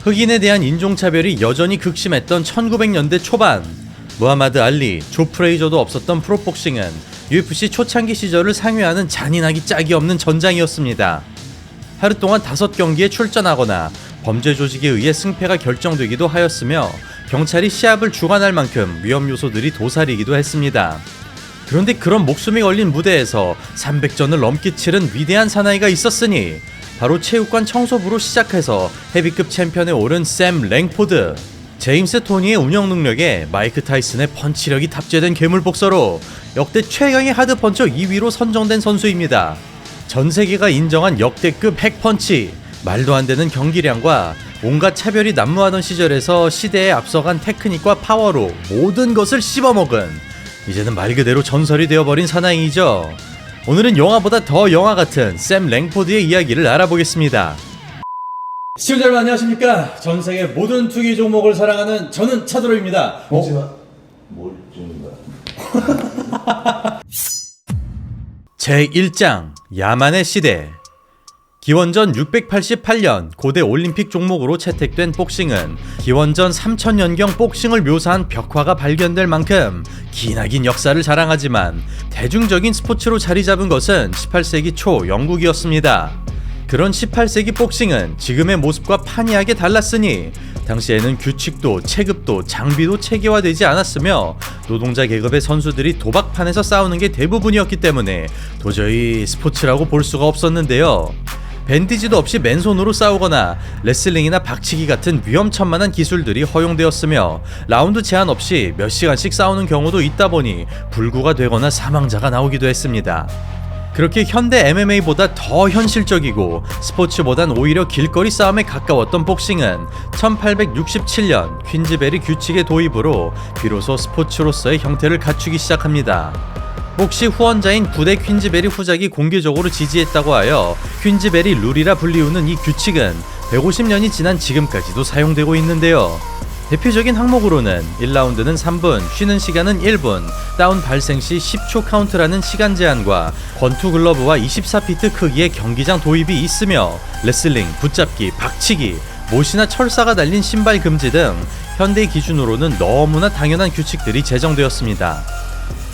흑인에 대한 인종차별이 여전히 극심했던 1900년대 초반, 무하마드 알리, 조 프레이저도 없었던 프로복싱은 UFC 초창기 시절을 상회하는 잔인하기 짝이 없는 전장이었습니다. 하루 동안 5경기에 출전하거나 범죄 조직에 의해 승패가 결정되기도 하였으며 경찰이 시합을 주관할 만큼 위험 요소들이 도사리기도 했습니다. 그런데 그런 목숨이 걸린 무대에서 300전을 넘게 치른 위대한 사나이가 있었으니 바로 체육관 청소부로 시작해서 헤비급 챔피언에 오른 샘 랭포드. 제임스 토니의 운영 능력에 마이크 타이슨의 펀치력이 탑재된 괴물복서로 역대 최강의 하드펀처 2위로 선정된 선수입니다. 전 세계가 인정한 역대급 핵펀치, 말도 안 되는 경기량과 온갖 차별이 난무하던 시절에서 시대에 앞서간 테크닉과 파워로 모든 것을 씹어먹은, 이제는 말 그대로 전설이 되어버린 사나이이죠. 오늘은 영화보다 더 영화 같은 샘 랭포드의 이야기를 알아보겠습니다. 시청자 여러분 안녕하십니까? 전 세계 모든 투기 종목을 사랑하는 저는 차도로입니다. 제1장 야만의 시대. 기원전 688년 고대 올림픽 종목으로 채택된 복싱은 기원전 3000년경 복싱을 묘사한 벽화가 발견될 만큼 기나긴 역사를 자랑하지만 대중적인 스포츠로 자리 잡은 것은 18세기 초 영국이었습니다. 그런 18세기 복싱은 지금의 모습과 판이하게 달랐으니 당시에는 규칙도 체급도 장비도 체계화되지 않았으며 노동자 계급의 선수들이 도박판에서 싸우는 게 대부분이었기 때문에 도저히 스포츠라고 볼 수가 없었는데요. 밴디지도 없이 맨손으로 싸우거나 레슬링이나 박치기 같은 위험천만한 기술들이 허용되었으며 라운드 제한 없이 몇 시간씩 싸우는 경우도 있다 보니 불구가 되거나 사망자가 나오기도 했습니다. 그렇게 현대 MMA보다 더 현실적이고 스포츠보단 오히려 길거리 싸움에 가까웠던 복싱은 1867년 퀸즈베리 규칙의 도입으로 비로소 스포츠로서의 형태를 갖추기 시작합니다. 복시 후원자인 9대 퀸즈베리 후작이 공개적으로 지지했다고 하여 퀸즈베리 룰이라 불리우는 이 규칙은 150년이 지난 지금까지도 사용되고 있는데요. 대표적인 항목으로는 1라운드는 3분, 쉬는 시간은 1분, 다운 발생 시 10초 카운트라는 시간 제한과 권투 글러브와 24피트 크기의 경기장 도입이 있으며 레슬링, 붙잡기, 박치기, 못이나 철사가 달린 신발 금지 등 현대 기준으로는 너무나 당연한 규칙들이 제정되었습니다.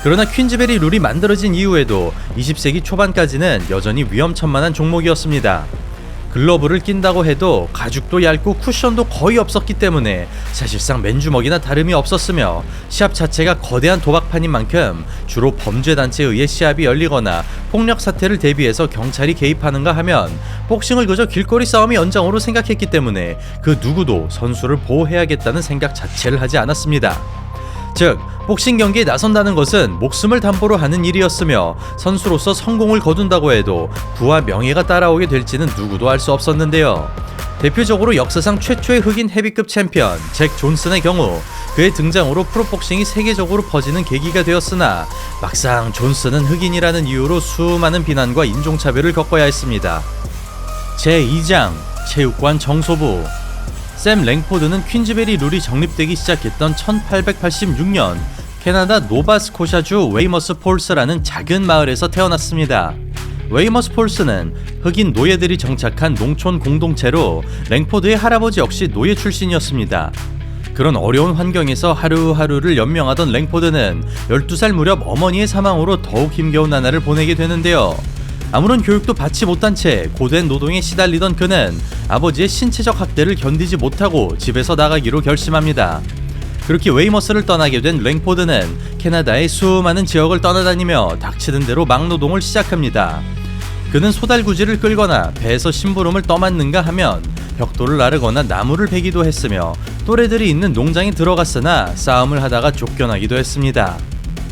그러나 퀸즈베리 룰이 만들어진 이후에도 20세기 초반까지는 여전히 위험천만한 종목이었습니다. 글러브를 낀다고 해도 가죽도 얇고 쿠션도 거의 없었기 때문에 사실상 맨주먹이나 다름이 없었으며 시합 자체가 거대한 도박판인 만큼 주로 범죄단체에 의해 시합이 열리거나 폭력 사태를 대비해서 경찰이 개입하는가 하면 복싱을 그저 길거리 싸움의 연장으로 생각했기 때문에 그 누구도 선수를 보호해야겠다는 생각 자체를 하지 않았습니다. 즉, 복싱 경기에 나선다는 것은 목숨을 담보로 하는 일이었으며 선수로서 성공을 거둔다고 해도 부와 명예가 따라오게 될지는 누구도 알 수 없었는데요. 대표적으로 역사상 최초의 흑인 헤비급 챔피언 잭 존슨의 경우 그의 등장으로 프로복싱이 세계적으로 퍼지는 계기가 되었으나 막상 존슨은 흑인이라는 이유로 수많은 비난과 인종차별을 겪어야 했습니다. 제2장 체육관 정소부. 샘 랭포드는 퀸즈베리 룰이 정립되기 시작했던 1886년 캐나다 노바스코샤주 웨이머스 폴스라는 작은 마을에서 태어났습니다. 웨이머스 폴스는 흑인 노예들이 정착한 농촌 공동체로 랭포드의 할아버지 역시 노예 출신이었습니다. 그런 어려운 환경에서 하루하루를 연명하던 랭포드는 12살 무렵 어머니의 사망으로 더욱 힘겨운 나날을 보내게 되는데요. 아무런 교육도 받지 못한 채 고된 노동에 시달리던 그는 아버지의 신체적 학대를 견디지 못하고 집에서 나가기로 결심합니다. 그렇게 웨이머스를 떠나게 된 랭포드는 캐나다의 수많은 지역을 떠나다니며 닥치는 대로 막노동을 시작합니다. 그는 소달구지를 끌거나 배에서 심부름을 떠맡는가 하면 벽돌을 나르거나 나무를 베기도 했으며 또래들이 있는 농장에 들어갔으나 싸움을 하다가 쫓겨나기도 했습니다.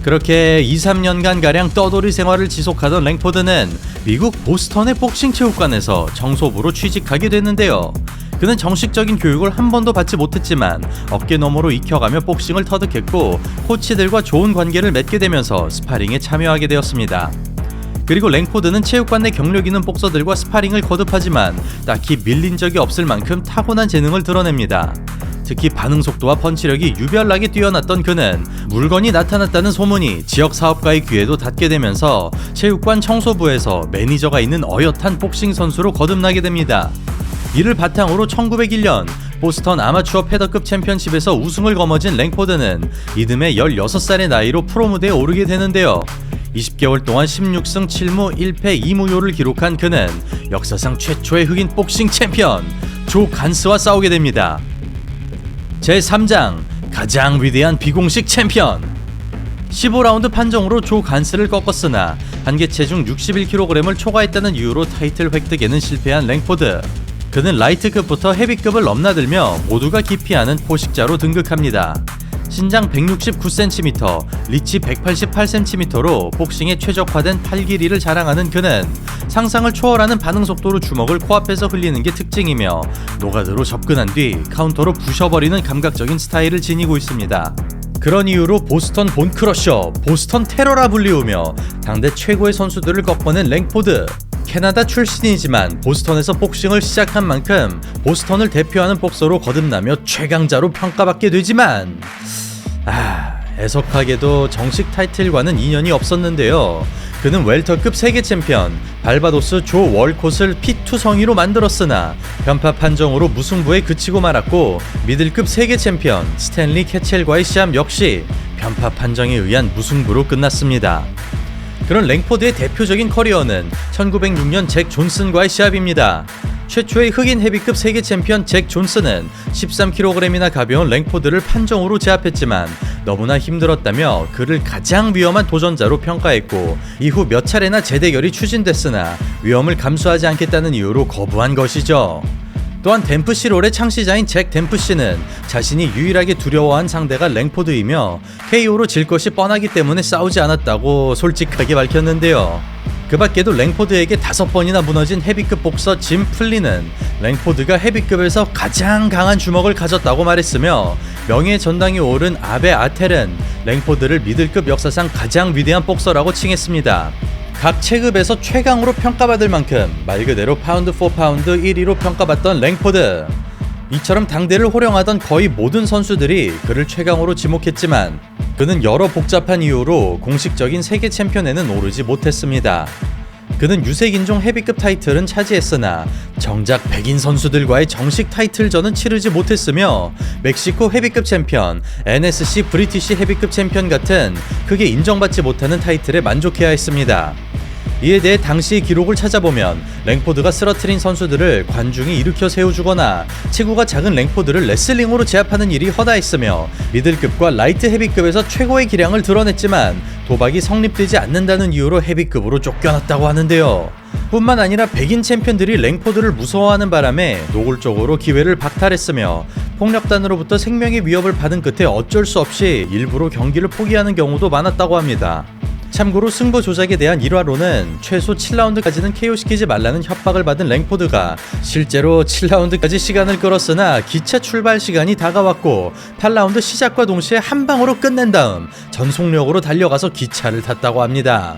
그렇게 2-3년간가량 떠돌이 생활을 지속하던 랭포드는 미국 보스턴의 복싱 체육관에서 정소부로 취직하게 됐는데요. 그는 정식적인 교육을 한 번도 받지 못했지만 어깨너머로 익혀가며 복싱을 터득했고 코치들과 좋은 관계를 맺게 되면서 스파링에 참여하게 되었습니다. 그리고 랭포드는 체육관 내 경력 있는 복서들과 스파링을 거듭하지만 딱히 밀린 적이 없을 만큼 타고난 재능을 드러냅니다. 특히 반응 속도와 펀치력이 유별나게 뛰어났던 그는 물건이 나타났다는 소문이 지역 사업가의 귀에도 닿게 되면서 체육관 청소부에서 매니저가 있는 어엿한 복싱 선수로 거듭나게 됩니다. 이를 바탕으로 1901년 보스턴 아마추어 패더급 챔피언십에서 우승을 거머쥔 랭포드는 이듬해 16살의 나이로 프로 무대에 오르게 되는데요. 20개월 동안 16승 7무 1패 2무효를 기록한 그는 역사상 최초의 흑인 복싱 챔피언 조 간스와 싸우게 됩니다. 제3장 가장 위대한 비공식 챔피언. 15라운드 판정으로 조 간스를 꺾었으나 한계 체중 61kg을 초과했다는 이유로 타이틀 획득에는 실패한 랭포드. 그는 라이트급부터 헤비급을 넘나들며 모두가 기피하는 포식자로 등극합니다. 신장 169cm, 리치 188cm로 복싱에 최적화된 팔 길이를 자랑하는 그는 상상을 초월하는 반응 속도로 주먹을 코앞에서 흘리는 게 특징이며 노가드로 접근한 뒤 카운터로 부셔버리는 감각적인 스타일을 지니고 있습니다. 그런 이유로 보스턴 본크러셔, 보스턴 테러라 불리우며 당대 최고의 선수들을 꺾어낸 랭포드. 캐나다 출신이지만 보스턴에서 복싱을 시작한 만큼 보스턴을 대표하는 복서로 거듭나며 최강자로 평가받게 되지만 애석하게도 정식 타이틀과는 인연이 없었는데요. 그는 웰터급 세계 챔피언 발바도스 조 월콧을 P2 성위로 만들었으나 편파 판정으로 무승부에 그치고 말았고, 미들급 세계 챔피언 스탠리 캐첼과의 시합 역시 편파 판정에 의한 무승부로 끝났습니다. 그런 랭포드의 대표적인 커리어는 1906년 잭 존슨과의 시합입니다. 최초의 흑인 헤비급 세계 챔피언 잭 존슨은 13kg이나 가벼운 랭포드를 판정으로 제압했지만 너무나 힘들었다며 그를 가장 위험한 도전자로 평가했고, 이후 몇 차례나 재대결이 추진됐으나 위험을 감수하지 않겠다는 이유로 거부한 것이죠. 또한 댐프시 롤의 창시자인 잭 댐프시는 자신이 유일하게 두려워한 상대가 랭포드이며 KO로 질 것이 뻔하기 때문에 싸우지 않았다고 솔직하게 밝혔는데요. 그 밖에도 랭포드에게 5번이나 무너진 헤비급 복서 짐 플리는 랭포드가 헤비급에서 가장 강한 주먹을 가졌다고 말했으며, 명예의 전당에 오른 아베 아텔은 랭포드를 미들급 역사상 가장 위대한 복서라고 칭했습니다. 각 체급에서 최강으로 평가받을 만큼 말 그대로 파운드 포 파운드 1위로 평가받던 랭포드. 이처럼 당대를 호령하던 거의 모든 선수들이 그를 최강으로 지목했지만 그는 여러 복잡한 이유로 공식적인 세계 챔피언에는 오르지 못했습니다. 그는 유색인종 헤비급 타이틀은 차지했으나 정작 백인 선수들과의 정식 타이틀전은 치르지 못했으며 멕시코 헤비급 챔피언, NSC 브리티시 헤비급 챔피언 같은 크게 인정받지 못하는 타이틀에 만족해야 했습니다. 이에 대해 당시 기록을 찾아보면 랭포드가 쓰러트린 선수들을 관중이 일으켜 세워주거나 체구가 작은 랭포드를 레슬링으로 제압하는 일이 허다했으며 미들급과 라이트 헤비급에서 최고의 기량을 드러냈지만 도박이 성립되지 않는다는 이유로 헤비급으로 쫓겨났다고 하는데요. 뿐만 아니라 백인 챔피언들이 랭포드를 무서워하는 바람에 노골적으로 기회를 박탈했으며 폭력단으로부터 생명의 위협을 받은 끝에 어쩔 수 없이 일부러 경기를 포기하는 경우도 많았다고 합니다. 참고로 승부 조작에 대한 일화로는 최소 7라운드까지는 KO시키지 말라는 협박을 받은 랭포드가 실제로 7라운드까지 시간을 끌었으나 기차 출발 시간이 다가왔고 8라운드 시작과 동시에 한 방으로 끝낸 다음 전속력으로 달려가서 기차를 탔다고 합니다.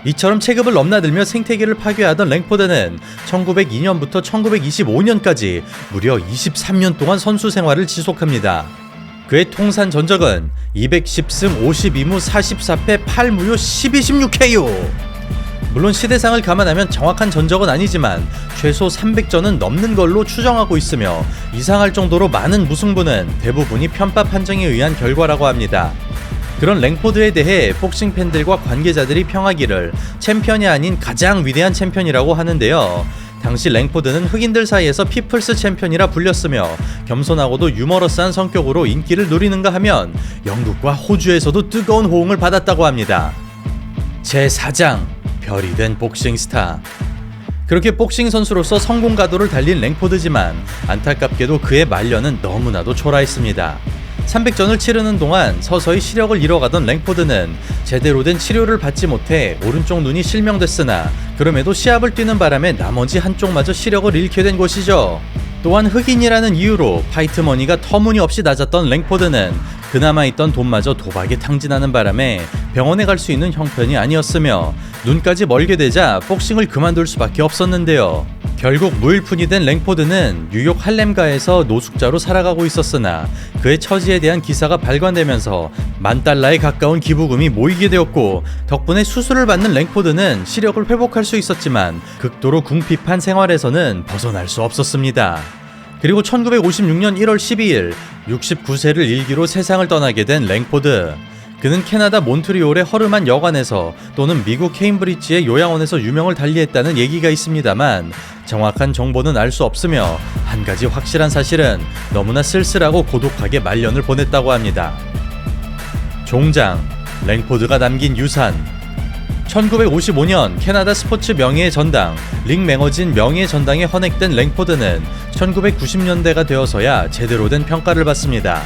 이처럼 체급을 넘나들며 생태계를 파괴하던 랭포드는 1902년부터 1925년까지 무려 23년 동안 선수 생활을 지속합니다. 그의 통산 전적은 210승 52무 44패 8무효 12-16KO. 물론 시대상을 감안하면 정확한 전적은 아니지만 최소 300전은 넘는 걸로 추정하고 있으며 이상할 정도로 많은 무승부는 대부분이 편파 판정에 의한 결과라고 합니다. 그런 랭포드에 대해 복싱 팬들과 관계자들이 평하기를 챔피언이 아닌 가장 위대한 챔피언이라고 하는데요. 당시 랭포드는 흑인들 사이에서 피플스 챔피언이라 불렸으며 겸손하고도 유머러스한 성격으로 인기를 누리는가 하면 영국과 호주에서도 뜨거운 호응을 받았다고 합니다. 제4장 별이 된 복싱 스타. 그렇게 복싱 선수로서 성공 가도를 달린 랭포드지만 안타깝게도 그의 말년은 너무나도 초라했습니다. 300전을 치르는 동안 서서히 시력을 잃어가던 랭포드는 제대로 된 치료를 받지 못해 오른쪽 눈이 실명됐으나 그럼에도 시합을 뛰는 바람에 나머지 한쪽마저 시력을 잃게 된 것이죠. 또한 흑인이라는 이유로 파이트머니가 터무니없이 낮았던 랭포드는 그나마 있던 돈마저 도박에 탕진하는 바람에 병원에 갈 수 있는 형편이 아니었으며 눈까지 멀게 되자 복싱을 그만둘 수밖에 없었는데요. 결국 무일푼이 된 랭포드는 뉴욕 할렘가에서 노숙자로 살아가고 있었으나 그의 처지에 대한 기사가 발간되면서 $10,000에 가까운 기부금이 모이게 되었고 덕분에 수술을 받는 랭포드는 시력을 회복할 수 있었지만 극도로 궁핍한 생활에서는 벗어날 수 없었습니다. 그리고 1956년 1월 12일 69세를 일기로 세상을 떠나게 된 랭포드. 그는 캐나다 몬트리올의 허름한 여관에서 또는 미국 케임브리지의 요양원에서 유명을 달리했다는 얘기가 있습니다만 정확한 정보는 알 수 없으며 한 가지 확실한 사실은 너무나 쓸쓸하고 고독하게 말년을 보냈다고 합니다. 종장, 랭포드가 남긴 유산. 1955년 캐나다 스포츠 명예의 전당, 링 매거진 명예의 전당에 헌액된 랭포드는 1990년대가 되어서야 제대로 된 평가를 받습니다.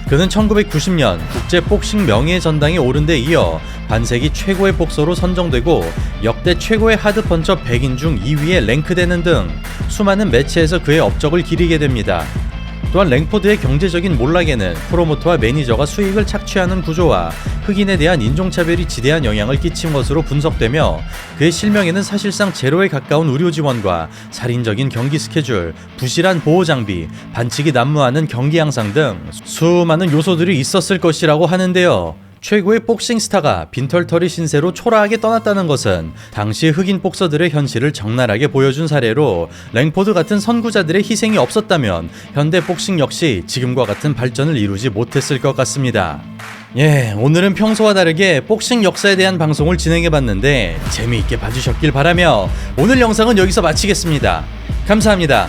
그는 1990년 국제 복싱 명예의 전당에 오른 데 이어 반세기 최고의 복서로 선정되고 역대 최고의 하드펀처 100인 중 2위에 랭크되는 등 수많은 매체에서 그의 업적을 기리게 됩니다. 또한 랭포드의 경제적인 몰락에는 프로모터와 매니저가 수익을 착취하는 구조와 흑인에 대한 인종차별이 지대한 영향을 끼친 것으로 분석되며 그의 실명에는 사실상 제로에 가까운 의료 지원과 살인적인 경기 스케줄, 부실한 보호 장비, 반칙이 난무하는 경기 양상 등 수많은 요소들이 있었을 것이라고 하는데요. 최고의 복싱 스타가 빈털터리 신세로 초라하게 떠났다는 것은 당시 흑인 복서들의 현실을 적나라하게 보여준 사례로 랭포드 같은 선구자들의 희생이 없었다면 현대 복싱 역시 지금과 같은 발전을 이루지 못했을 것 같습니다. 오늘은 평소와 다르게 복싱 역사에 대한 방송을 진행해봤는데 재미있게 봐주셨길 바라며 오늘 영상은 여기서 마치겠습니다. 감사합니다.